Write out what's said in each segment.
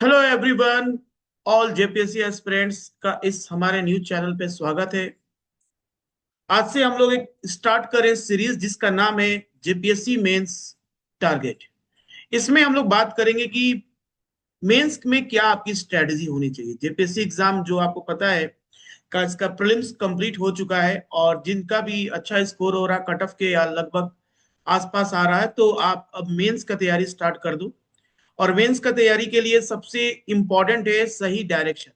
Hello everyone. All JPSC aspirants का इस हमारे न्यूज चैनल पे स्वागत है। आज से हम लोग एक स्टार्ट करें सीरीज जिसका नाम है जेपीएससी मेंस टारगेट। इसमें हम लोग बात करेंगे कि मेंस में क्या आपकी स्ट्रेटजी होनी चाहिए। जेपीएससी एग्जाम जो आपको पता है का इसका प्रीलिम्स कंप्लीट हो चुका है और जिनका भी अच्छा स्कोर हो रहा कट ऑफ के या लगभग आसपास आ रहा है, तो आप अब मेंस का तैयारी स्टार्ट कर दो। और मेंस का तैयारी के लिए सबसे इंपॉर्टेंट है सही डायरेक्शन।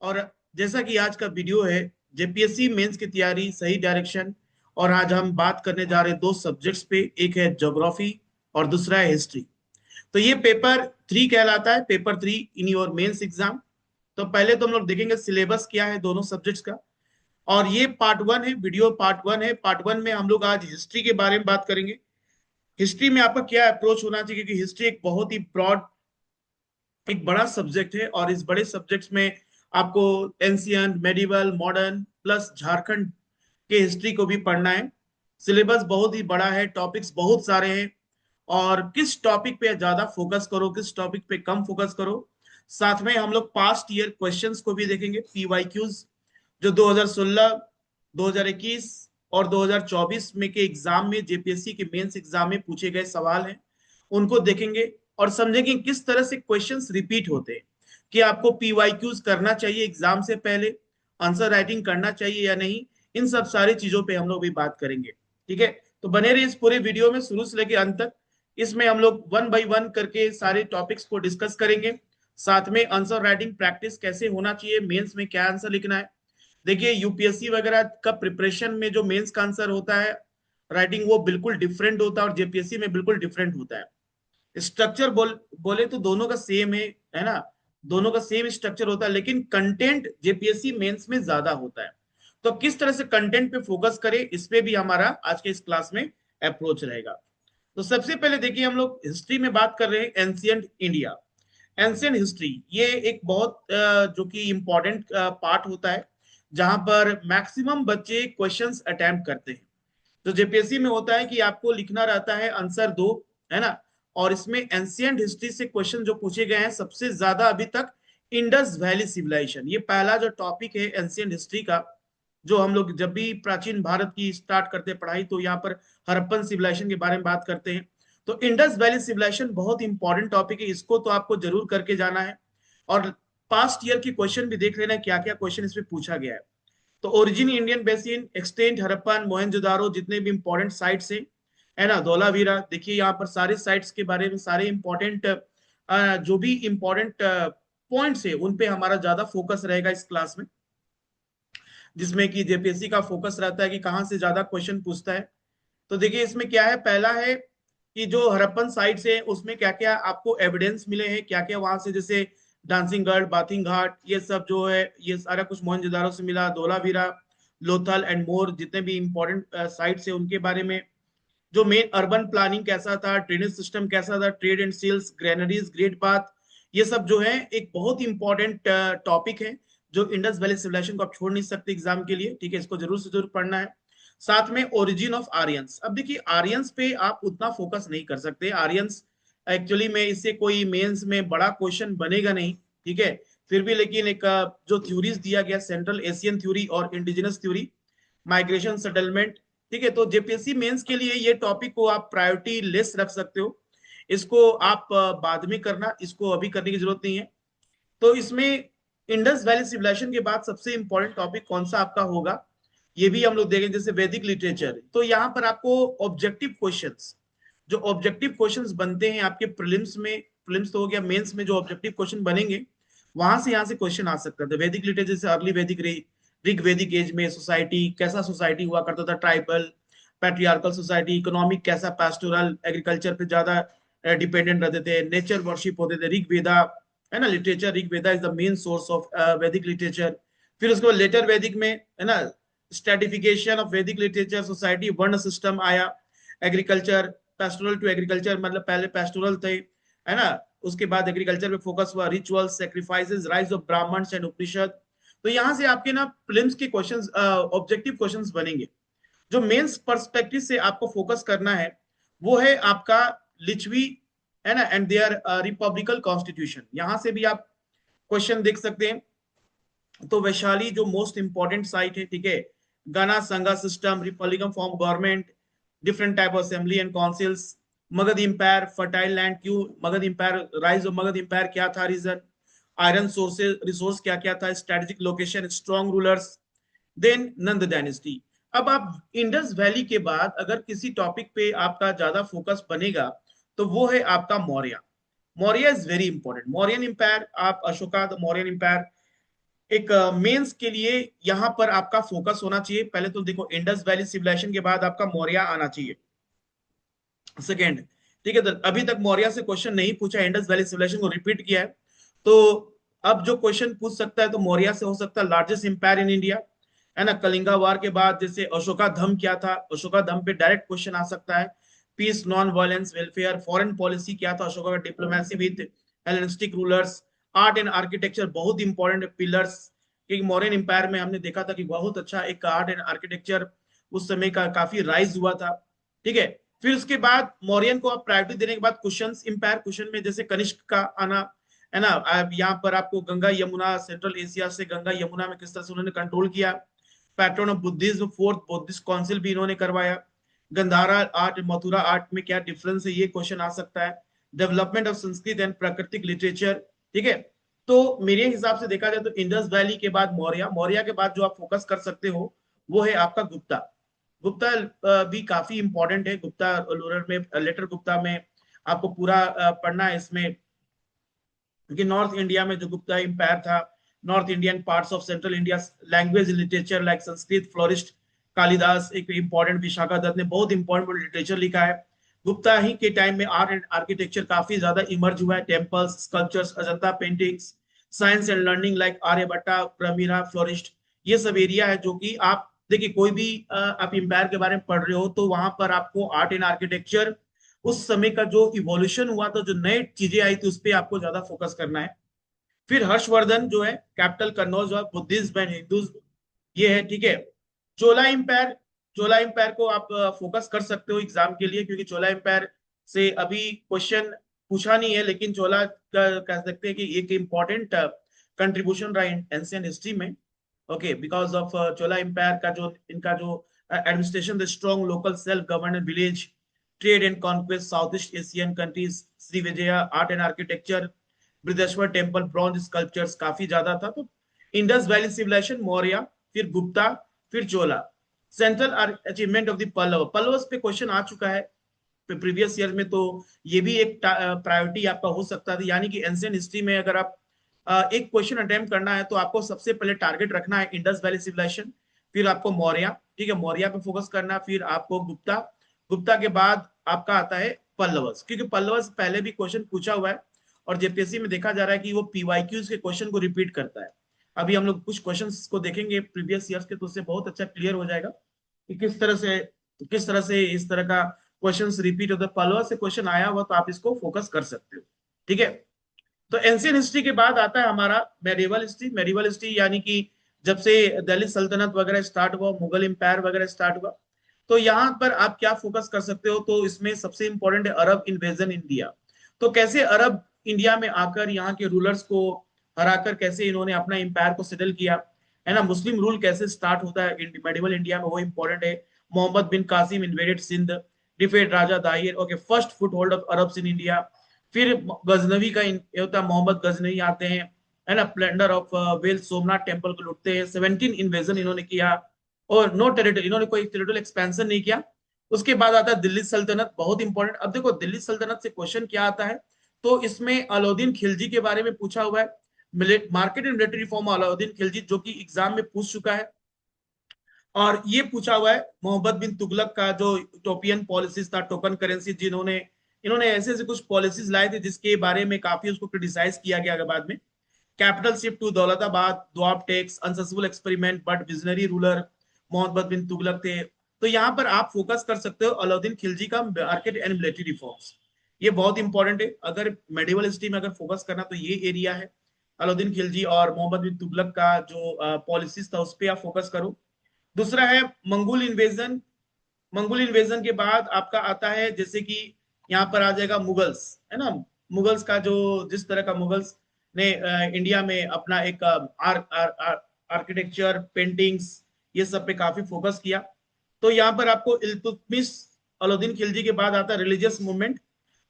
और जैसा कि आज का वीडियो है जेपीएससी मेंस की तैयारी सही डायरेक्शन, और आज हम बात करने जा रहे हैं दो सब्जेक्ट्स पे, एक है ज्योग्राफी और दूसरा है हिस्ट्री। तो ये पेपर 3 कहलाता है, paper 3 in your mains exam. तो पहले तो हम लोग देखेंगे सिलेबस क्या है दोनों सब्जेक्ट्स का। और ये पार्ट 1 है, वीडियो पार्ट 1 है। पार्ट 1 में हम लोग आज हिस्ट्री के बारे में बात करेंगे। हिस्ट्री में आपका क्या अप्रोच होना चाहिए, क्योंकि हिस्ट्री एक बहुत ही ब्रॉड, एक बड़ा सब्जेक्ट है। और इस बड़े सब्जेक्ट्स में आपको ancient, medieval, modern plus Jharkhand के हिस्ट्री को भी पढ़ना है। सिलेबस बहुत ही बड़ा है, टॉपिक्स बहुत सारे हैं। और किस टॉपिक पे ज्यादा फोकस करो, किस टॉपिक पे कम फोकस करो। साथ में हम लोग पास्ट ईयर क्वेश्चंस को भी देखेंगे, पीवाईक्यूज, जो 2016, 2021 और 2024 में के एग्जाम में, जेपीएससी के मेंस एग्जाम में पूछे गए सवाल हैं, उनको देखेंगे और समझेंगे किस तरह से क्वेश्चंस रिपीट होते हैं। कि आपको पीवाईक्यूज करना चाहिए एग्जाम से पहले, आंसर राइटिंग करना चाहिए या नहीं। इन सब सारी चीजों पे हम लोग भी बात करेंगे। ठीक है, तो बने रहिए इस पूरे वीडियो में शुरू से लेकर अंत तक। इसमें हम लोग वन बाय वन करके सारे टॉपिक्स को डिस्कस करेंगे। साथ में आंसर राइटिंग प्रैक्टिस कैसे होना चाहिए, मेंस में क्या आंसर लिखना है। देखिए यूपीएससी वगैरह का प्रिपरेशन में जो मेंस का आंसर होता है राइटिंग, वो बिल्कुल डिफरेंट होता है और जेपीएससी में बिल्कुल डिफरेंट होता है। स्ट्रक्चर बोले तो दोनों का सेम है ना। दोनों का सेम स्ट्रक्चर होता है, लेकिन कंटेंट जेपीएससी मेंस में ज्यादा होता है। तो किस तरह से कंटेंट पे फोकस करें, इस पे भी हमारा आज के इस क्लास में अप्रोच रहेगा। तो सबसे पहले देखिए, हम लोग हिस्ट्री में बात कर रहे हैं एंशियंट इंडिया। एंशियंट हिस्ट्री ये एक बहुत जो कि इंपॉर्टेंट पार्ट होता है, जहां पर मैक्सिमम बच्चे क्वेश्चंस अटेम्प्ट करते हैं। तो जेपीएससी में होता है कि आपको लिखना रहता है आंसर दो, है ना। और इसमें एंशियंट हिस्ट्री से क्वेश्चन जो पूछे गए हैं सबसे ज्यादा अभी तक इंडस वैली सिविलाइजेशन, ये पहला जो टॉपिक है एंशियंट हिस्ट्री का। जो हम लोग जब भी प्राचीन भारत की स्टार्ट करते हैं पढ़ाई, तो यहाँ पर हड़प्पन सिविलाइजेशन के बारे में बात करते हैं। तो इंडस वैली सिविलाइजेशन बहुत इंपॉर्टेंट टॉपिक है, इसको तो आपको जरूर करके जाना है। और पास्ट ईयर की क्वेश्चन भी देख लेना क्या क्या क्वेश्चन इसमें पूछा गया है। तो origin Indian basin, extent Harappan, Mohenjodaro, जितने भी इंपॉर्टेंट साइट्स हैं, है ना, धोलावीरा, देखिए यहाँ पर सारे साइट्स के बारे में सारे इंपॉर्टेंट जो भी इंपॉर्टेंट पॉइंट्स है उन पे हमारा ज्यादा फोकस रहेगा इस क्लास में। जिसमें कि जेपीएससी का फोकस रहता है कि कहाँ से ज्यादा क्वेश्चन पूछता है। तो देखिए इसमें क्या है, पहला है कि जो हड़प्पन साइट्स है उसमें क्या क्या आपको एविडेंस मिले हैं, क्या क्या वहां से, जैसे डांसिंग गर्ल, बाथिंग घाट, ये सब जो है ये सारा कुछ मोहनजोदारो से मिला। धोलावीरा, लोथल एंड मोर, जितने भी इंपॉर्टेंट साइट्स है उनके बारे में। जो मेन अर्बन प्लानिंग कैसा था, ड्रेनेज सिस्टम कैसा था, trade and sales, granaries, great bath, ये सब जो है एक बहुत इंपॉर्टेंट टॉपिक है। जो इंडस वैली सिविलाइजेशन को आप छोड़ नहीं सकते एग्जाम के लिए, ठीक है, इसको जरूर से जरूर पढ़ना है। साथ में ओरिजिन ऑफ आर्यंस। अब देखिए आर्यंस पे आप उतना फोकस नहीं कर सकते, आर्यंस एक्चुअली में इससे कोई मेंस में बड़ा क्वेश्चन बनेगा नहीं, ठीक है। फिर भी लेकिन एक जो थ्योरीज दिया गया, सेंट्रल एशियन थ्योरी और इंडिजिनस थ्योरी, माइग्रेशन सेटलमेंट, ठीक है। तो जेपीएससी मेंस के लिए ये टॉपिक को आप प्रायोरिटी लेस रख सकते हो। इसको आप बाद में करना, इसको अभी करने की जरूरत नहीं है। तो इसमें इंडस वैली सिविलाइजेशन के बाद सबसे इंपॉर्टेंट टॉपिक कौन सा आपका होगा, ये भी हम लोग देखेंगे, जैसे वैदिक लिटरेचर। तो यहाँ पर आपको ऑब्जेक्टिव क्वेश्चंस, जो ऑब्जेक्टिव क्वेश्चंस बनते हैं आपके प्रीलिम्स में, प्रीलिम्स तो हो गया, मेंस में जो ऑब्जेक्टिव क्वेश्चन बनेंगे वहां से यहाँ से क्वेश्चन आ सकता था। वैदिक लिटरेचर से अर्ली वैदिक, ऋग वैदिक एज में सोसाइटी कैसा सोसाइटी हुआ करता था, ट्राइबल, पैट्रियार्कल सोसाइटी, इकोनॉमिक कैसा, पेस्टोरल, एग्रीकल्चर पे ज्यादा डिपेंडेंट रहते थे, नेचर वर्शिप होते थे, ऋग वेदा, है ना, literature Rig Veda is the main source of वैदिक लिटरेचर। फिर उसके बाद लेटर वैदिक में, है ना, स्ट्रेटिफिकेशन ऑफ वैदिक लिटरेचर, सोसाइटी, वर्ण सिस्टम आया, एग्रीकल्चर, पेस्टोरल टू एग्रीकल्चर, मतलब पहले पेस्टोरल थे, है ना, उसके बाद एग्रीकल्चर पे फोकस हुआ, ritual, sacrifices, rise of Brahmins and Upanishad. तो यहाँ से आपके ना प्रीलिम्स के क्वेश्चंस, ऑब्जेक्टिव क्वेश्चंस बनेंगे। जो मेंस पर्सपेक्टिव से आपको फोकस करना है वो है आपका लिच्छवी है ना, एंड देयर रिपब्लिकन कॉन्स्टिट्यूशन, यहां से भी आप क्वेश्चन देख सकते हैं। तो वैशाली जो मोस्ट इंपॉर्टेंट साइट है, ठीक है, gana sangha system, republican form government, different type of assembly and councils, Magadha empire, fertile land, क्यों Magadha empire, rise of Magadha empire क्या था रीजन, आयरन सोर्सेज रिसोर्स क्या क्या था, strategic location, strong rulers, then Nanda dynasty. अब आप इंडस वैली के बाद अगर किसी टॉपिक पे आपका ज्यादा फोकस बनेगा तो वो है आपका Maurya. Maurya is very important, Mauryan empire, आप अशोका द मौर्यन इंपायर, एक मेंस के लिए यहां पर आपका फोकस होना चाहिए। पहले तो देखो इंडस वैली सिविलाइजेशन के बाद आपका मौर्य आना चाहिए सेकेंड, ठीक है। तो अभी तक मौर्य से क्वेश्चन नहीं पूछा, इंडस वैली सिविलाइजेशन को रिपीट किया है। तो अब जो क्वेश्चन पूछ सकता है तो मौर्य से हो सकता है, लार्जेस्ट इंपायर इन इंडिया, है ना। कलिंगा वार के बाद जैसे अशोका धम क्या था, अशोका धम पे डायरेक्ट क्वेश्चन आ सकता है। Peace, non violence, welfare, foreign policy क्या था अशोका का, diplomacy with Hellenistic rulers, art and architecture बहुत इंपॉर्टेंट पिलर्स, क्योंकि मौर्यन इंपायर में हमने देखा था कि बहुत अच्छा एक आर्ट एंड आर्किटेक्चर उस समय का काफी राइज हुआ था, ठीक है। फिर उसके बाद मौर्यन को आप प्रायोरिटी देने के बाद कुशन इंपायर, कुशन में जैसे कनिष्क का आना, है ना। अब यहाँ पर आपको गंगा यमुना, सेंट्रल एशिया से गंगा यमुना में किस तरह से उन्होंने कंट्रोल किया। Pattern of Buddhism, fourth Buddhist council भी इन्होंने करवाया। गंधारा आर्ट, मथुरा आर्ट में क्या डिफरेंस है, ये क्वेश्चन आ सकता है। डेवलपमेंट ऑफ संस्कृत एंड प्राकृतिक लिटरेचर, ठीक है। तो मेरे हिसाब से देखा जाए तो इंडस वैली के बाद मौर्य, मौर्य के बाद जो आप फोकस कर सकते हो वो है आपका गुप्ता। गुप्ता भी काफी इंपॉर्टेंट है। गुप्ता लूरर में, लेटर गुप्ता में आपको पूरा पढ़ना है इसमें, क्योंकि नॉर्थ इंडिया में जो गुप्ता इंपायर था, north Indian parts of central India, language literature like Sanskrit florist, Kalidas एक इंपॉर्टेंट, विशाखा दत्त ने बहुत इंपॉर्टेंट लिटरेचर लिखा है। गुप्ता ही के टाइम में आर्ट एंड आर्किटेक्चर काफी ज्यादा इमर्ज हुआ है, temples, sculptures, Ajanta paintings, science and learning like Aryabhatta, प्रमीरा, फ्लोरिस्ट, ये सब एरिया है जो कि आप देखिए कोई भी आप इंपायर के बारे में पढ़ रहे हो तो वहां पर आपको आर्ट एंड आर्किटेक्चर, उस समय का जो इवोल्यूशन हुआ था, जो नई चीजें आई थी, उस पर आपको ज्यादा फोकस करना है। फिर हर्षवर्धन जो है, कैपिटल कन्नौज और बुद्धिज्म एंड हिंदुज्म, ये है, ठीक है। चोला इंपायर, चोला इंपायर को आप फोकस कर सकते हो एग्जाम के लिए, क्योंकि चोला इंपायर से अभी क्वेश्चन पूछा नहीं है, लेकिन चोला का कह सकते हैं कि एक इम्पॉर्टेंट कंट्रीब्यूशन रहा एंशियंट हिस्ट्री में, okay, because of Chola empire का जो इनका जो administration, the strong local self governance village, trade and conquest south east Asian countries, Shri Vijaya, art and architecture, Brihadeshwara temple, bronze sculptures काफी ज्यादा था। तो इंडस वैली सिविलाइजेशन, मौर्य, फिर गुप्ता, फिर Chola. Central achievement of the Pallava, Pallava पे क्वेश्चन आ चुका है प्रीवियस ईयर में, तो ये भी एक प्रायोरिटी आपका हो सकता था। यानी कि एंशियंट हिस्ट्री में अगर आप एक क्वेश्चन अटेम्प्ट करना है तो आपको सबसे पहले टारगेट रखना है इंडस वैली सिविलाइजेशन, फिर आपको मौर्य, ठीक है, मौर्य पे फोकस करना, फिर आपको गुप्ता, गुप्ता के बाद आपका आता है पल्लवस, क्योंकि पल्लवस पहले भी क्वेश्चन पूछा हुआ है और जेपीएससी में देखा जा रहा है कि वो पीवाईक्यूज के क्वेश्चन को रिपीट करता है। अभी हम लोग कुछ क्वेश्चंस को देखेंगे प्रीवियस ईयर्स के, तो उससे बहुत अच्छा क्लियर हो जाएगा कि किस तरह से इस तरह का क्वेश्चंस रिपीट होता है। पल्लवा से क्वेश्चन आया हुआ तो आप इसको फोकस कर सकते हो, ठीक है। तो एंशियंट हिस्ट्री के बाद आता है हमारा मेडिवल हिस्ट्री। मेडिवल हिस्ट्री यानी कि जब से दिल्ली सल्तनत वगैरह स्टार्ट हुआ, मुगल एम्पायर वगैरह स्टार्ट हुआ, तो यहाँ पर आप क्या फोकस कर सकते हो, तो इसमें सबसे इंपॉर्टेंट है अरब इन्वेजन इंडिया। तो कैसे अरब इंडिया में आकर यहाँ के रूलर्स को हराकर कैसे इन्होंने अपना एम्पायर को सेटल किया, है ना। मुस्लिम रूल कैसे स्टार्ट होता है मेडिवल इंडिया में, वो इंपॉर्टेंट है। Mohammad bin Qasim invaded Sindh, defeat Raja Dahir, okay, first foothold of Arabs in India. फिर गजनवी का होता है, मोहम्मद गजनवी आते हैं, है ना, plunder of well, Somnath temple को लुटते हैं, 17 इन्वेजन इन्होंने किया, और नो टेरिटरी, इन्होंने कोई टेरिटोरियल एक्सपेंशन नहीं किया। उसके बाद आता है दिल्ली सल्तनत, बहुत इंपॉर्टेंट। अब देखो दिल्ली सल्तनत से क्वेश्चन क्या आता है, तो इसमें अलाउद्दीन खिलजी के बारे में पूछा हुआ है, market and military reform Alauddin Khilji, जो कि एग्जाम में पूछ चुका है। और ये पूछा हुआ है मोहम्मद बिन तुगलक का जो यूटोपियन पॉलिसीज था, टोकन करेंसी, जिन्होंने इन्होंने ऐसे ऐसे कुछ पॉलिसीज लाए थे जिसके बारे में काफी उसको क्रिटिसाइज किया गया बाद में। Capital shift to Daulatabad, Doab tax, unsuccessful experiment but visionary ruler, Mohammad bin Tughlaq थे। तो यहाँ पर आप फोकस कर सकते हो अलाउद्दीन खिलजी का मार्केट एंड मिलिट्री रिफॉर्म्स, ये बहुत इंपॉर्टेंट है। अगर मेडिवल हिस्ट्री में अगर फोकस करना तो ये एरिया है, अलाउद्दीन खिलजी और मोहम्मद बिन तुगलक का जो पॉलिसीज था उस पर आप फोकस करो। दूसरा है मंगोल इन्वेजन। मंगोल इन्वेजन के बाद आपका आता है जैसे कि यहाँ पर आ जाएगा मुगल्स, है ना। मुगल्स का जो जिस तरह का मुगल्स ने इंडिया में अपना एक आर्किटेक्चर, पेंटिंग्स, ये सब पे काफी फोकस किया। तो यहाँ पर आपको इल्तुतमिश अलाउद्दीन खिलजी के बाद आता है रिलीजियस मूवमेंट।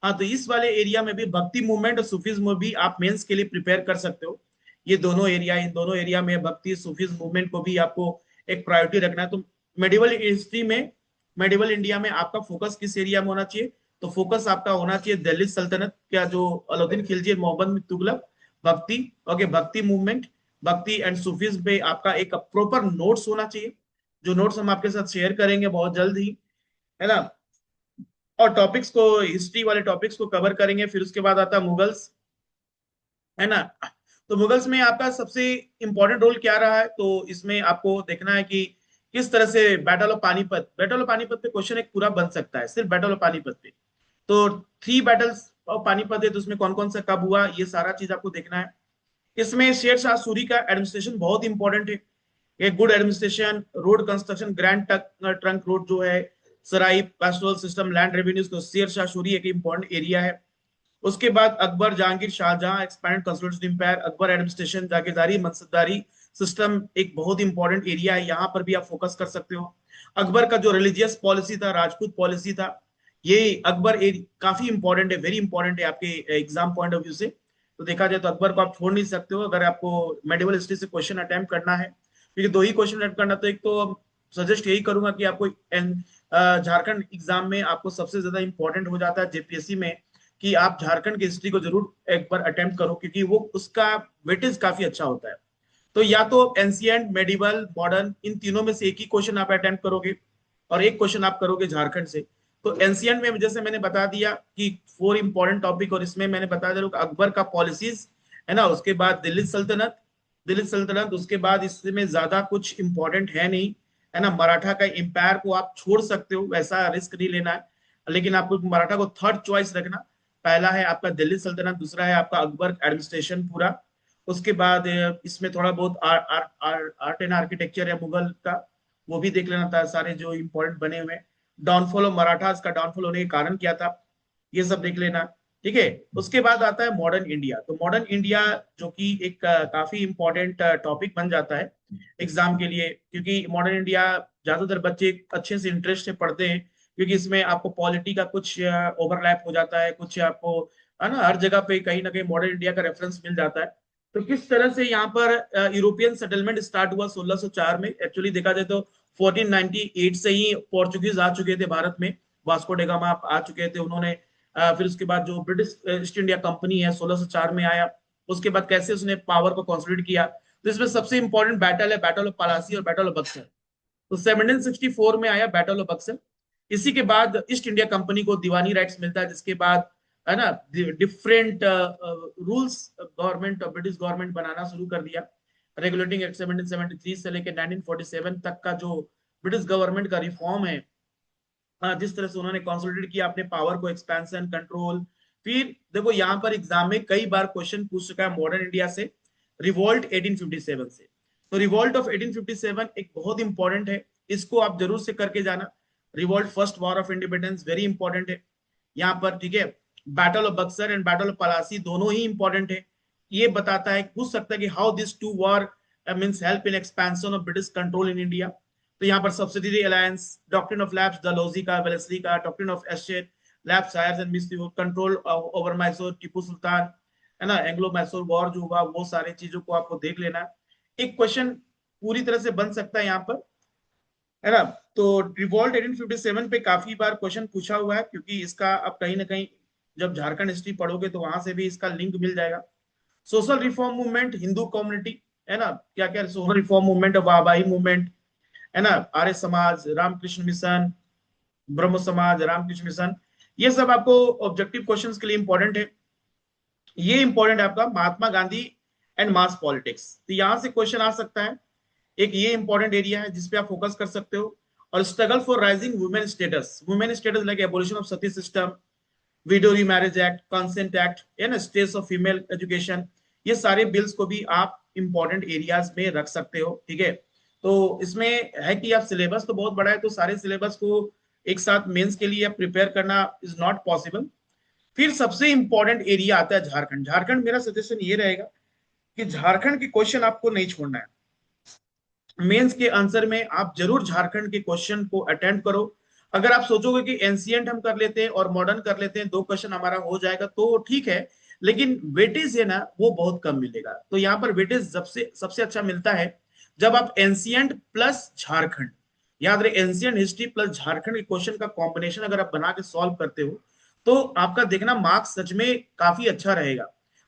हाँ, तो इस वाले एरिया में भी भक्ति मूवमेंट और सूफीज में भी आप मेंस के लिए प्रिपेयर कर सकते हो। ये दोनों एरिया, इन दोनों एरिया में भक्ति सूफीज मूवमेंट को भी आपको एक प्रायोरिटी रखना है। तो मेडिवल हिस्ट्री में, मेडिवल इंडिया में आपका फोकस किस एरिया में होना चाहिए? तो फोकस आपका होना चाहिए दिल्ली सल्तनत का जो अलाउद्दीन खिलजी, मोहम्मद बिन तुगलक, भक्ति, ओके, भक्ति मूवमेंट, भक्ति एंड सूफीज पे आपका एक प्रॉपर नोट्स होना चाहिए, जो नोट्स हम आपके साथ शेयर करेंगे बहुत जल्द ही, है ना। और टॉपिक्स को, हिस्ट्री वाले टॉपिक्स को कवर करेंगे। फिर उसके बाद आता है मुगल्स, है ना। तो मुगल्स में आपका सबसे इंपॉर्टेंट रोल क्या रहा है? तो इसमें आपको देखना है कि किस तरह से battle of Panipat, battle of Panipat पे क्वेश्चन एक पूरा बन सकता है सिर्फ बैटल ऑफ पानीपत पे। तो 3 बैटल्स ऑफ पानीपत है, तो उसमें कौन कौन सा कब हुआ, ये सारा चीज आपको देखना है। इसमें शेर शाह सूरी का एडमिनिस्ट्रेशन बहुत इंपॉर्टेंट है। एक good administration, road construction, grand trunk road जो है, सराई, पेस्टोरल सिस्टम, लैंड रेवेन्यूज, तो शेर शाह सूरी एक इंपॉर्टेंट एरिया है। उसके बाद Akbar, Jahangir, Shahjahan, expanded consolidated empire, Akbar administration, jagirdari, mansabdari system एक बहुत इंपॉर्टेंट एरिया है, यहाँ पर भी आप फोकस कर सकते हो। अकबर का जो रिलीजियस पॉलिसी था, राजपूत पॉलिसी था, ये अकबर काफी इंपॉर्टेंट है, वेरी इंपॉर्टेंट है आपके एग्जाम पॉइंट ऑफ व्यू से। तो देखा जाए तो अकबर को आप छोड़ नहीं सकते हो अगर आपको मेडिवल हिस्ट्री से क्वेश्चन अटेम्प्ट करना है, क्योंकि 2 ही क्वेश्चन अटेम्प्ट करना। तो एक तो सजेस्ट यही करूंगा कि आपको झारखंड एग्जाम में आपको सबसे ज्यादा इंपॉर्टेंट हो जाता है जेपीएससी में कि आप झारखंड की हिस्ट्री को जरूर एक बार अटेम्प्ट करो, क्योंकि वो उसका वेटेज काफी अच्छा होता है। तो या तो एंशियंट, मेडिवल, मॉडर्न, इन तीनों में से एक ही क्वेश्चन आप अटेम्प्ट करोगे और एक क्वेश्चन आप करोगे झारखंड से। तो एंशियंट में जैसे मैंने बता दिया कि 4 इंपॉर्टेंट टॉपिक, और इसमें मैंने बता दिया अकबर का पॉलिसीज, है ना। उसके बाद दिल्ली सल्तनत, दिल्ली सल्तनत, उसके बाद इसमें ज्यादा कुछ इंपॉर्टेंट है नहीं, है ना। मराठा का एम्पायर को आप छोड़ सकते हो, वैसा रिस्क नहीं लेना है, लेकिन आपको मराठा को थर्ड चॉइस रखना। पहला है आपका दिल्ली सल्तनत, दूसरा है आपका अकबर एडमिनिस्ट्रेशन पूरा। उसके बाद इसमें थोड़ा बहुत आर्ट एंड आर्किटेक्चर है मुगल का, वो भी देख लेना था, सारे जो इंपॉर्टेंट बने हुए हैं। डाउनफॉल ऑफ मराठास का डाउनफॉल होने के कारण क्या था, ये सब देख लेना, ठीक है। उसके बाद आता है मॉडर्न इंडिया। तो मॉडर्न इंडिया जो कि एक काफी इंपॉर्टेंट टॉपिक बन जाता है एग्जाम के लिए, क्योंकि मॉडर्न इंडिया ज्यादातर बच्चे अच्छे से इंटरेस्ट से पढ़ते हैं, क्योंकि इसमें आपको पॉलिटी का कुछ ओवरलैप हो जाता है, कुछ आपको, है ना, हर जगह पे कहीं ना कहीं मॉडर्न इंडिया का रेफरेंस मिल जाता है। तो किस तरह से यहाँ पर यूरोपियन सेटलमेंट स्टार्ट हुआ 1604 में, एक्चुअली देखा जाए तो 1498 से ही पोर्चुगीज आ चुके थे भारत में, वास्को डे गामा आ चुके थे उन्होंने। फिर उसके बाद जो ब्रिटिश ईस्ट इंडिया कंपनी है 1604 में आया। उसके बाद कैसे उसने पावर को कंसोलिडेट किया, तो इसमें सबसे इंपॉर्टेंट बैटल है बैटल ऑफ पलासी और बैटल ऑफ बक्सर। तो 1764 में आया बैटल ऑफ बक्सर। इसी के बाद ईस्ट इंडिया कंपनी को दीवानी राइट्स मिलता है, जिसके बाद, है ना, different rules government, British government बनाना शुरू कर दिया। रेगुलेटिंग एक्ट 1773 से लेकर 1947 तक का जो ब्रिटिश गवर्नमेंट का रिफॉर्म है, जिस तरह से उन्होंने कंसोलिडेट किया अपने पावर को, एक्सपेंशन, कंट्रोल। फिर देखो यहाँ पर एग्जाम में कई बार क्वेश्चन पूछ चुका है मॉडर्न इंडिया से, रिवॉल्ट 1857 से। तो रिवॉल्ट ऑफ 1857 एक बहुत इंपॉर्टेंट है, इसको आप जरूर से करके जाना। Revolt, first war of independence, very important है यहाँ पर, ठीक है। Battle of Buxar and battle of Plassey दोनों ही इंपॉर्टेंट है। ये बताता है, पूछ सकता है कि how this two war means help in expansion of British control in India. तो यहाँ पर subsidiary alliance, doctrine of lapse, Dalhousie का, वेलेस्ली का, doctrine of estate, lapse, hires and misuse, control over Mysore, Tipu Sultan, है ना, एंग्लो मैसूर वॉर जो हुआ, वो सारी चीजों को आपको देख लेना। एक क्वेश्चन पूरी तरह से बन सकता है यहाँ पर, है ना। तो रिवॉल्ट 1857 पे काफी बार क्वेश्चन पूछा हुआ है, क्योंकि इसका आप कहीं ना कहीं जब झारखंड हिस्ट्री पढ़ोगे तो वहां से भी इसका लिंक मिल जाएगा। Social reform movement, Hindu community, है ना, क्या क्या सोशल रिफॉर्म मूवमेंट, वाहवाही मूवमेंट, है ना, आर्य समाज, रामकृष्ण मिशन, ब्रह्म समाज, रामकृष्ण मिशन, ये सब आपको ऑब्जेक्टिव क्वेश्चंस के लिए इंपॉर्टेंट है। ये इंपॉर्टेंट है आपका Mahatma Gandhi and mass politics, तो यहां से क्वेश्चन आ सकता है। एक ये इंपॉर्टेंट एरिया है जिसपे आप फोकस कर सकते हो। और struggle for rising women status like abolition of Sati system, window marriage act, consent act, है ना, स्टेज ऑफ फीमेल एजुकेशन, ये सारे बिल्स को भी आप इंपॉर्टेंट एरियाज में रख सकते हो, ठीक है। तो इसमें है कि आप सिलेबस तो बहुत बड़ा है, तो सारे सिलेबस को एक साथ मेंस के लिए प्रिपेयर करना इज नॉट पॉसिबल। फिर सबसे इंपॉर्टेंट एरिया आता है झारखंड। झारखंड मेरा सजेशन ये रहेगा कि झारखंड के क्वेश्चन आपको नहीं छोड़ना है। मेंस के आंसर में आप जरूर झारखंड के क्वेश्चन को अटेम्प्ट करो। अगर आप सोचोगे कि एंशियंट हम कर लेते हैं और मॉडर्न कर लेते हैं, 2 क्वेश्चन हमारा हो जाएगा, तो ठीक है, लेकिन वेटेज है ना वो बहुत कम मिलेगा। तो यहाँ पर वेटेज सबसे सबसे अच्छा मिलता है जब आप एंशियंट प्लस झारखंड, याद रहे एंशियंट हिस्ट्री प्लस झारखंड के क्वेश्चन का कॉम्बिनेशन अगर आप बना के सॉल्व करते हो तो आपका देखना मार्क्स सच में काफी अच्छा रहेगा।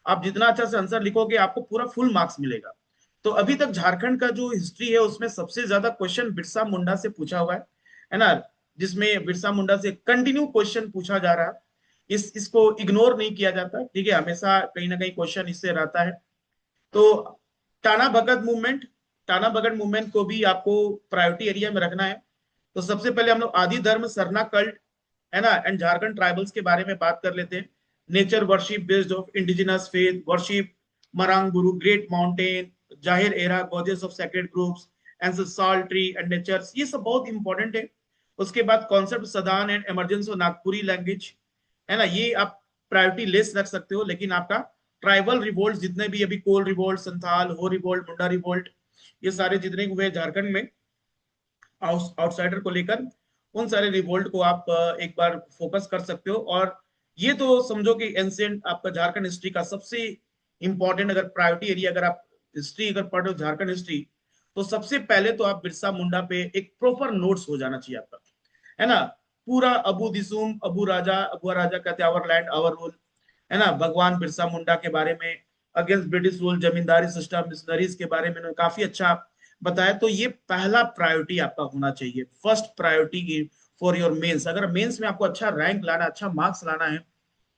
आप जितना अच्छा से आंसर लिखोगे आपको पूरा फुल मार्क्स मिलेगा। तो अभी तक झारखंड का जो हिस्ट्री है उसमें सबसे ज्यादा क्वेश्चन बिरसा मुंडा से पूछा हुआ है ना, जिसमें बिरसा मुंडा से कंटिन्यू क्वेश्चन पूछा जा रहा है। इसको इग्नोर नहीं किया जाता, ठीक है, हमेशा कहीं ना कहीं क्वेश्चन इससे रहता है। तो टाना भगत मूवमेंट, टाना भगत मूवमेंट को भी आपको प्रायोरिटी एरिया में रखना है। तो सबसे पहले हम लोग आदि धर्म सरना कल्ट है ना एंड झारखंड ट्राइबल्स के बारे में बात कर लेते हैं। Nature worship based of indigenous faith worship, Marang Guru, great mountain, Jaher एरा, groves of sacred groups, ancestral tree and natures, ये सब बहुत इंपॉर्टेंट है। उसके बाद concept Sadan and emergence of Nagpuri language, है ना, ये आप प्रायोरिटी लेस रख सकते हो। लेकिन आपका ट्राइबल रिवोल्ट जितने भी अभी कोल रिवोल्ट, संथाल, हो रिवोल्ट, मुंडा रिवोल्ट, ये सारे जितने हुए झारखंड में आउटसाइडर को लेकर, उन सारे रिवोल्ट को आप एक बार फोकस कर सकते हो। और ये तो समझो कि एंशिएंट आपका झारखंड हिस्ट्री का सबसे इंपॉर्टेंट अगर प्रायोरिटी एरिया, अगर आप हिस्ट्री अगर पढ़ रहे हो झारखंड हिस्ट्री, तो सबसे पहले तो आप बिरसा मुंडा पे एक प्रॉपर नोट्स हो जाना चाहिए आपका, है ना। पूरा अबू दिसुम, अबू राजा, अबू राजा कहते हैं आवर लैंड आवर रूल, है ना, भगवान बिरसा मुंडा के बारे में, अगेंस्ट ब्रिटिश रूल, जमींदारी सिस्टम, मिशनरीज के बारे में उन्होंने काफी अच्छा बताया। तो ये पहला प्रायोरिटी आपका होना चाहिए, first priority for your mains. अगर मेंस में आपको अच्छा रैंक लाना, अच्छा मार्क्स लाना है,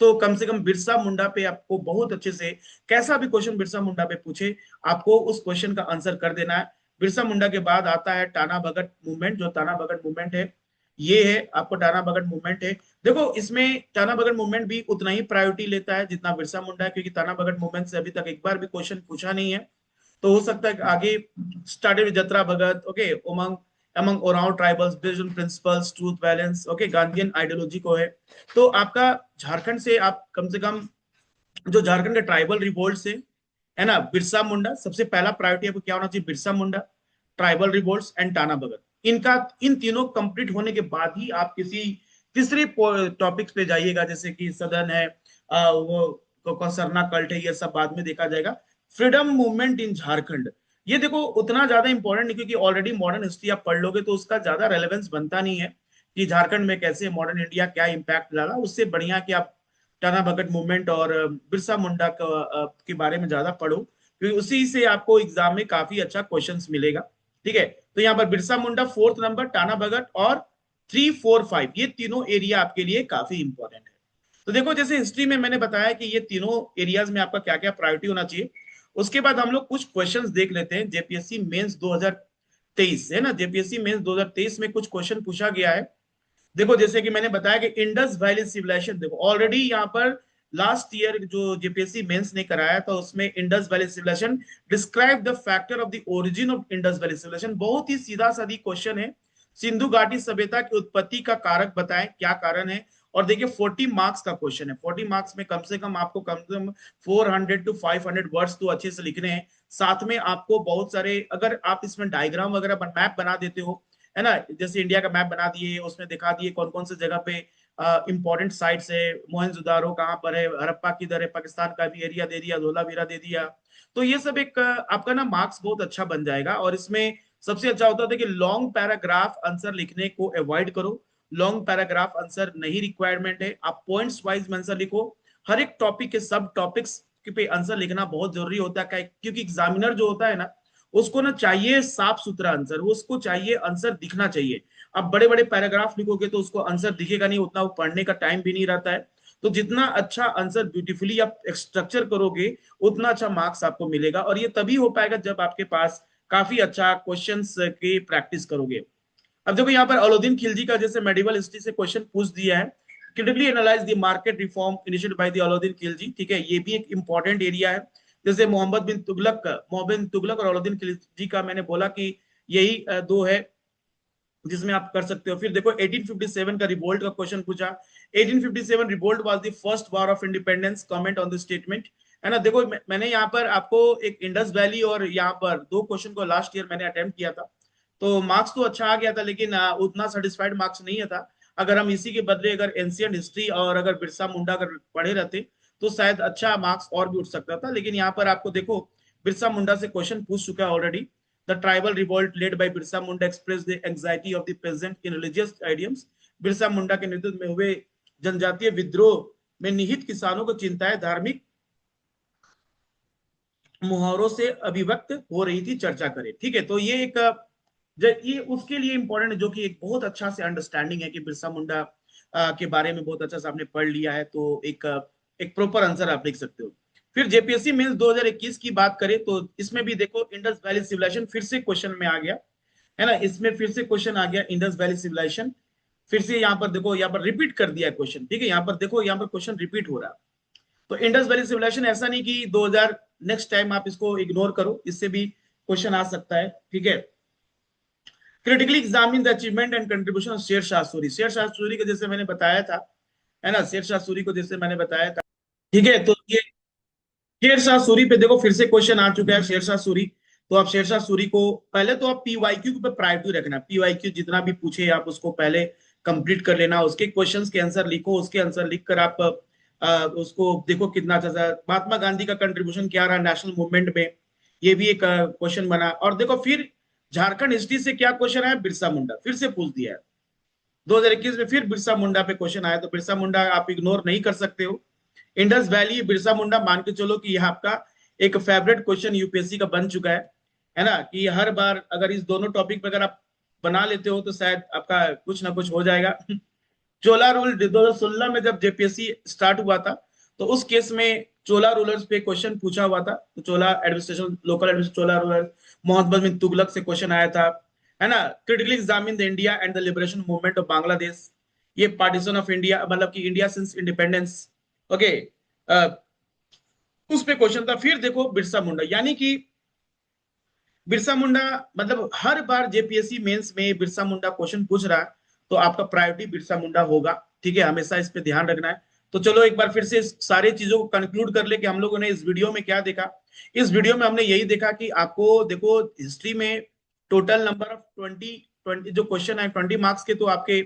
तो कम से कम बिरसा मुंडा पे आपको बहुत अच्छे से, कैसा भी क्वेश्चन बिरसा मुंडा पे पूछे, आपको उस क्वेश्चन का आंसर कर देना है। बिरसा मुंडा के बाद आता है टाना भगत मूवमेंट। जो टाना भगत मूवमेंट है, ये है आपको टाना भगत मूवमेंट है। देखो इसमें टाना भगत मूवमेंट भी उतना ही प्रायोरिटी लेता है जितना बिरसा मुंडा है, क्योंकि टाना भगत मूवमेंट से अभी तक एक बार भी क्वेश्चन पूछा नहीं है। तो हो सकता है कि आगे started with Jatra Bhagat, okay, उमंग among around tribals based on principles truth balance, okay, Gandhian ideology को है। तो आपका झारखंड से आप कम से कम जो झारखंड के ट्राइबल रिवोल्ट से, है ना, बिरसा मुंडा सबसे पहला प्रायोरिटी आपको क्या होना चाहिए, Birsa Munda, tribal revolts and Tana Bhagat. इनका इन तीनों कंप्लीट होने के बाद ही आप किसी तीसरे टॉपिक्स पे जाइएगा, जैसे कि सदन है, वो सरना कल्ट है, ये सब बाद में देखा जाएगा। फ्रीडम मूवमेंट इन झारखंड, ये देखो उतना ज्यादा इंपॉर्टेंट नहीं, क्योंकि ऑलरेडी मॉडर्न हिस्ट्री आप पढ़ लोगे तो उसका ज्यादा रेलेवेंस बनता नहीं है कि झारखंड में कैसे मॉडर्न इंडिया क्या इंपैक्ट डाला। उससे बढ़िया कि आप टाना भगत मूवमेंट और बिरसा मुंडा के बारे में ज्यादा पढ़ो, क्योंकि उसी से आपको एग्जाम में काफी अच्छा क्वेश्चंस मिलेगा। ठीक है, तो यहाँ पर बिरसा मुंडा 4th नंबर, टाना भगत और 3, 4, 5, ये तीनों एरिया आपके लिए काफी इंपॉर्टेंट है। तो देखो जैसे हिस्ट्री में मैंने बताया कि ये तीनों एरियाज में आपका क्या क्या प्रायोरिटी होना चाहिए। उसके बाद हम लोग कुछ क्वेश्चंस देख लेते हैं जेपीएससी मेंस 2023, है ना, जेपीएससी मेंस 2023 में कुछ क्वेश्चन पूछा गया है। देखो जैसे कि मैंने बताया कि इंडस वैली सिविलाइजेशन, देखो ऑलरेडी यहाँ पर लास्ट ईयर जो जेपीएससी मेंस ने कराया था उसमें Indus valley civilisation, describe the factor of the origin of Indus valley civilisation, बहुत ही सीधा सादी क्वेश्चन है। सिंधु घाटी सभ्यता की उत्पत्ति का कारक बताएं, क्या कारण है। और देखिए 40 मार्क्स का क्वेश्चन है, 40 मार्क्स में कम से कम आपको कम से कम 400 to 500 वर्ड्स तो अच्छे से लिखने हैं। साथ में आपको बहुत सारे, अगर आप इसमें डायग्राम वगैरह मैप बना देते हो, है ना, जैसे इंडिया का मैप बना दिए, उसमें दिखा दिए कौन कौन से जगह पे इंपॉर्टेंट साइट्स है, मोहनजोदारो कहाँ पर है, हड़प्पा किधर है, पाकिस्तान का भी एरिया दे दिया, धोलावीरा दे दिया। तो ये सब एक आपका ना मार्क्स बहुत अच्छा बन जाएगा। और इसमें सबसे अच्छा होता है कि लॉन्ग पैराग्राफ आंसर लिखने को अवॉइड करो। लॉन्ग पैराग्राफ आंसर नहीं रिक्वायरमेंट है, आप पॉइंट्स वाइज में आंसर लिखो। हर एक टॉपिक के सब टॉपिक्स पे आंसर लिखना बहुत जरूरी होता है, क्योंकि एग्जामिनर जो होता है ना, उसको ना चाहिए साफ सुथरा आंसर, उसको चाहिए आंसर दिखना चाहिए। अब बड़े बड़े पैराग्राफ लिखोगे तो उसको आंसर दिखेगा नहीं, उतना वो पढ़ने का टाइम भी नहीं रहता है। तो जितना अच्छा आंसर ब्यूटीफुली आप स्ट्रक्चर करोगे, उतना अच्छा मार्क्स आपको मिलेगा। और ये तभी हो पाएगा जब आपके पास काफी अच्छा क्वेश्चंस की प्रैक्टिस करोगे। अब देखो यहाँ पर अलाउद्दीन खिलजी का जैसे मेडिवल हिस्ट्री से क्वेश्चन पूछ दिया है, critically analyse the market reform initiated by the Alauddin Khilji, ठीक है, ये भी एक इंपॉर्टेंट एरिया है। जैसे मोहम्मद बिन तुगलक और अलाउद्दीन खिलजी का मैंने बोला कि यही दो है जिसमें आप कर सकते हो। फिर देखो 1857 का रिवोल्ट का क्वेश्चन पूछा। 1857 revolt was the first war of independence, comment on the statement. है ना, देखो मैंने यहाँ पर आपको एक इंडस वैली और यहाँ पर दो क्वेश्चन को लास्ट ईयर मैंने अटेम्प्ट किया था, तो मार्क्स तो अच्छा आ गया था, लेकिन उतना सेटिस्फाइड मार्क्स नहीं था। अगर हम इसी के बदले अगर एंशियंट हिस्ट्री और अगर बिरसा मुंडा अगर पढ़े रहते तो शायद अच्छा मार्क्स और भी उठ सकता था। लेकिन यहाँ पर आपको देखो बिरसा मुंडा से क्वेश्चन पूछ चुका है already. The tribal revolt led by Birsa Munda express the anxiety of the present in religious idioms. Birsa Munda के नेतृत्व में हुए जनजातीय विद्रोह में निहित किसानों को चिंताएं धार्मिक मुहावरों से अभिव्यक्त हो रही थी, चर्चा करें। ठीक है, तो ये एक ये उसके लिए इंपॉर्टेंट है, जो कि एक बहुत अच्छा से अंडरस्टैंडिंग है कि बिरसा मुंडा के बारे में बहुत अच्छा से आपने पढ़ लिया है, तो एक प्रॉपर आंसर आप लिख सकते हो। फिर जेपीएससी मेंस 2021 की बात करें तो इसमें भी देखो इंडस वैली सिविलाइजेशन फिर से क्वेश्चन में आ गया, है ना, इसमें फिर से क्वेश्चन आ गया इंडस वैली सिविलाइजेशन। फिर से यहाँ पर देखो, यहाँ पर रिपीट कर दिया क्वेश्चन। ठीक है, यहाँ पर देखो, यहाँ पर क्वेश्चन रिपीट हो रहा है। तो इंडस वैली सिविलाइजेशन ऐसा नहीं कि 2000 नेक्स्ट टाइम आप इसको इग्नोर करो, इससे भी क्वेश्चन आ सकता है। ठीक है, critically examine the achievement and contribution of Sher Shah Suri. Sher Shah Suri को जैसे मैंने बताया था, है ना, शेर शाह सूरी को जैसे मैंने बताया था। ठीक है, तो ये शेर शाह सूरी पे देखो फिर से क्वेश्चन आ चुका है, शेर शाह सूरी। तो आप शेर शाह सूरी को पहले तो आप पीवाईक्यू पे प्रायोरिटी रखना, पीवाईक्यू जितना भी पूछे आप उसको पहले कंप्लीट कर लेना, उसके क्वेश्चंस के आंसर लिखो, उसके आंसर लिखकर आप उसको देखो कितना अच्छा सा महात्मा गांधी का कंट्रीब्यूशन क्या रहा नेशनल मूवमेंट में, ये भी एक क्वेश्चन बना। और देखो फिर झारखंड हिस्ट्री से क्या क्वेश्चन आया, बिरसा मुंडा फिर से पूछ दिया है। 2021 में फिर बिरसा मुंडा पे क्वेश्चन आया, तो बिरसा मुंडा आप इग्नोर नहीं कर सकते हो। इंडस वैली बिरसा मुंडा मान के चलो कि यह आपका एक फेवरेट क्वेश्चन यूपीएससी का बन चुका है ना, कि हर बार अगर इस दोनों टॉपिक पर अगर आप बना लेते हो तो शायद आपका कुछ ना कुछ हो जाएगा। चोला रूल 2016 में जब जेपीएससी स्टार्ट हुआ था, तो उस केस में चोला रूलर्स पे क्वेश्चन पूछा हुआ था। तो चोला एडमिनिस्ट्रेशन, लोकल एडमिनिस्ट्रेशन चोला रूलर, मोहम्मद बिन तुगलक से क्वेश्चन आया था, है ना। Critically examine the India and the liberation movement of Bangladesh, ये पार्टीशन ऑफ इंडिया, मतलब कि इंडिया सिंस इंडिपेंडेंस। ओके, उस पे क्वेश्चन था। फिर देखो बिरसा मुंडा, यानी कि बिरसा मुंडा, मतलब हर बार जेपीएससी मेंस में बिरसा मुंडा क्वेश्चन पूछ रहा है, तो आपका प्रायोरिटी बिरसा मुंडा होगा। ठीक है, हमेशा इस पे ध्यान रखना है। तो चलो एक बार फिर से सारी चीजों को कंक्लूड कर ले कि हम लोगों ने इस वीडियो में क्या देखा। इस वीडियो में हमने यही देखा कि आपको देखो हिस्ट्री में टोटल नंबर ऑफ 20 जो क्वेश्चन है 20 मार्क्स के, तो आपके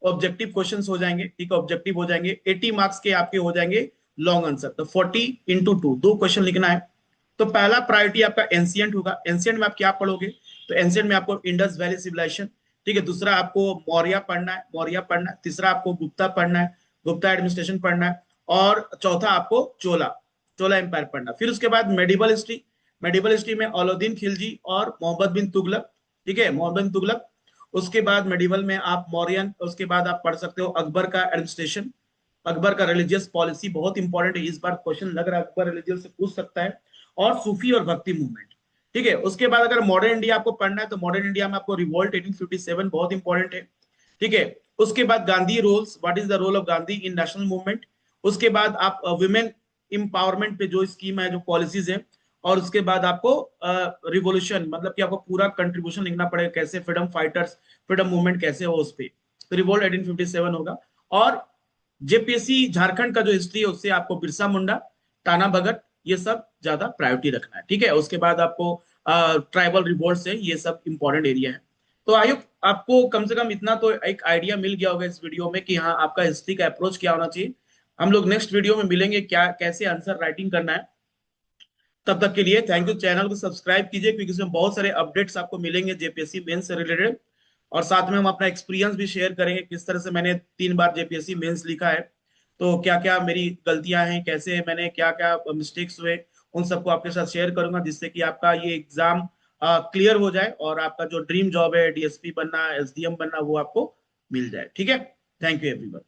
ऑब्जेक्टिव क्वेश्चन हो जाएंगे। ठीक है, ऑब्जेक्टिव हो जाएंगे। 80 मार्क्स के आपके हो जाएंगे लॉन्ग आंसर। तो 40 × 2 दो क्वेश्चन लिखना है। तो पहला प्रायोरिटी आपका एंशियंट होगा। एंशियंट में आप क्या पढ़ोगे, तो एंशियंट में आपको इंडस वैली सिविलाइजेशन। ठीक है, दूसरा आपको मौर्य पढ़ना है, मौर्य पढ़ना है। तीसरा आपको गुप्ता पढ़ना है, गुप्ता एडमिनिस्ट्रेशन पढ़ना है। और चौथा आपको चोला, चोला एम्पायर पढ़ना। फिर उसके बाद मेडिवल हिस्ट्री, मेडिवल हिस्ट्री में अलाउद्दीन खिलजी और मोहम्मद बिन तुगलक। ठीक है, मोहम्मद बिन तुगलक। उसके बाद मेडिवल में आप मौर्यन, उसके बाद आप पढ़ सकते हो अकबर का एडमिनिस्ट्रेशन, अकबर का रिलीजियस पॉलिसी, बहुत इंपॉर्टेंट है, इस बार क्वेश्चन लग रहा है अकबर रिलीजियस से पूछ सकता है। और सूफी और भक्ति मूवमेंट। ठीक है, उसके बाद अगर मॉडर्न इंडिया आपको पढ़ना है तो मॉडर्न इंडिया में आपको रिवोल्ट 1857 बहुत इंपॉर्टेंट है। ठीक है, उसके बाद Gandhi roles, what is the role of Gandhi in national movement. उसके बाद आप वुमेन इंपावरमेंट पे जो स्कीम है, जो पॉलिसीज है। और उसके बाद आपको रिवोल्यूशन, मतलब कि आपको पूरा कंट्रीब्यूशन लिखना पड़ेगा, कैसे फ्रीडम फाइटर्स, फ्रीडम मूवमेंट कैसे हो उस पे। तो रिवोल्ट 1857 होगा। और जेपीएससी झारखंड का जो हिस्ट्री है उससे आपको बिरसा मुंडा, टाना भगत, ये सब ज्यादा प्रायोरिटी रखना है। ठीक है, उसके बाद आपको ट्राइबल रिवोल्ट से, ये सब इंपॉर्टेंट एरिया है। तो आई होप आपको कम से कम इतना तो एक आइडिया मिल गया होगा इस वीडियो में कि हाँ आपका हिस्ट्री का अप्रोच क्या होना चाहिए। हम लोग नेक्स्ट वीडियो में मिलेंगे, क्या कैसे आंसर राइटिंग करना है। तब तक के लिए थैंक यू। चैनल को सब्सक्राइब कीजिए, क्योंकि इसमें बहुत सारे अपडेट्स आपको मिलेंगे जेपीएससी मेंस से रिलेटेड। और साथ में हम अपना एक्सपीरियंस भी शेयर करेंगे, किस तरह से मैंने 3 बार जेपीएससी मेंस लिखा है, तो क्या क्या मेरी गलतियां हैं, कैसे मैंने क्या क्या मिस्टेक्स हुए, उन सबको आपके साथ शेयर करूंगा, जिससे कि आपका ये एग्जाम क्लियर हो जाए और आपका जो ड्रीम जॉब है डीएसपी बनना, एसडीएम बनना, वो आपको मिल जाए। ठीक है, थैंक यू एवरीवन।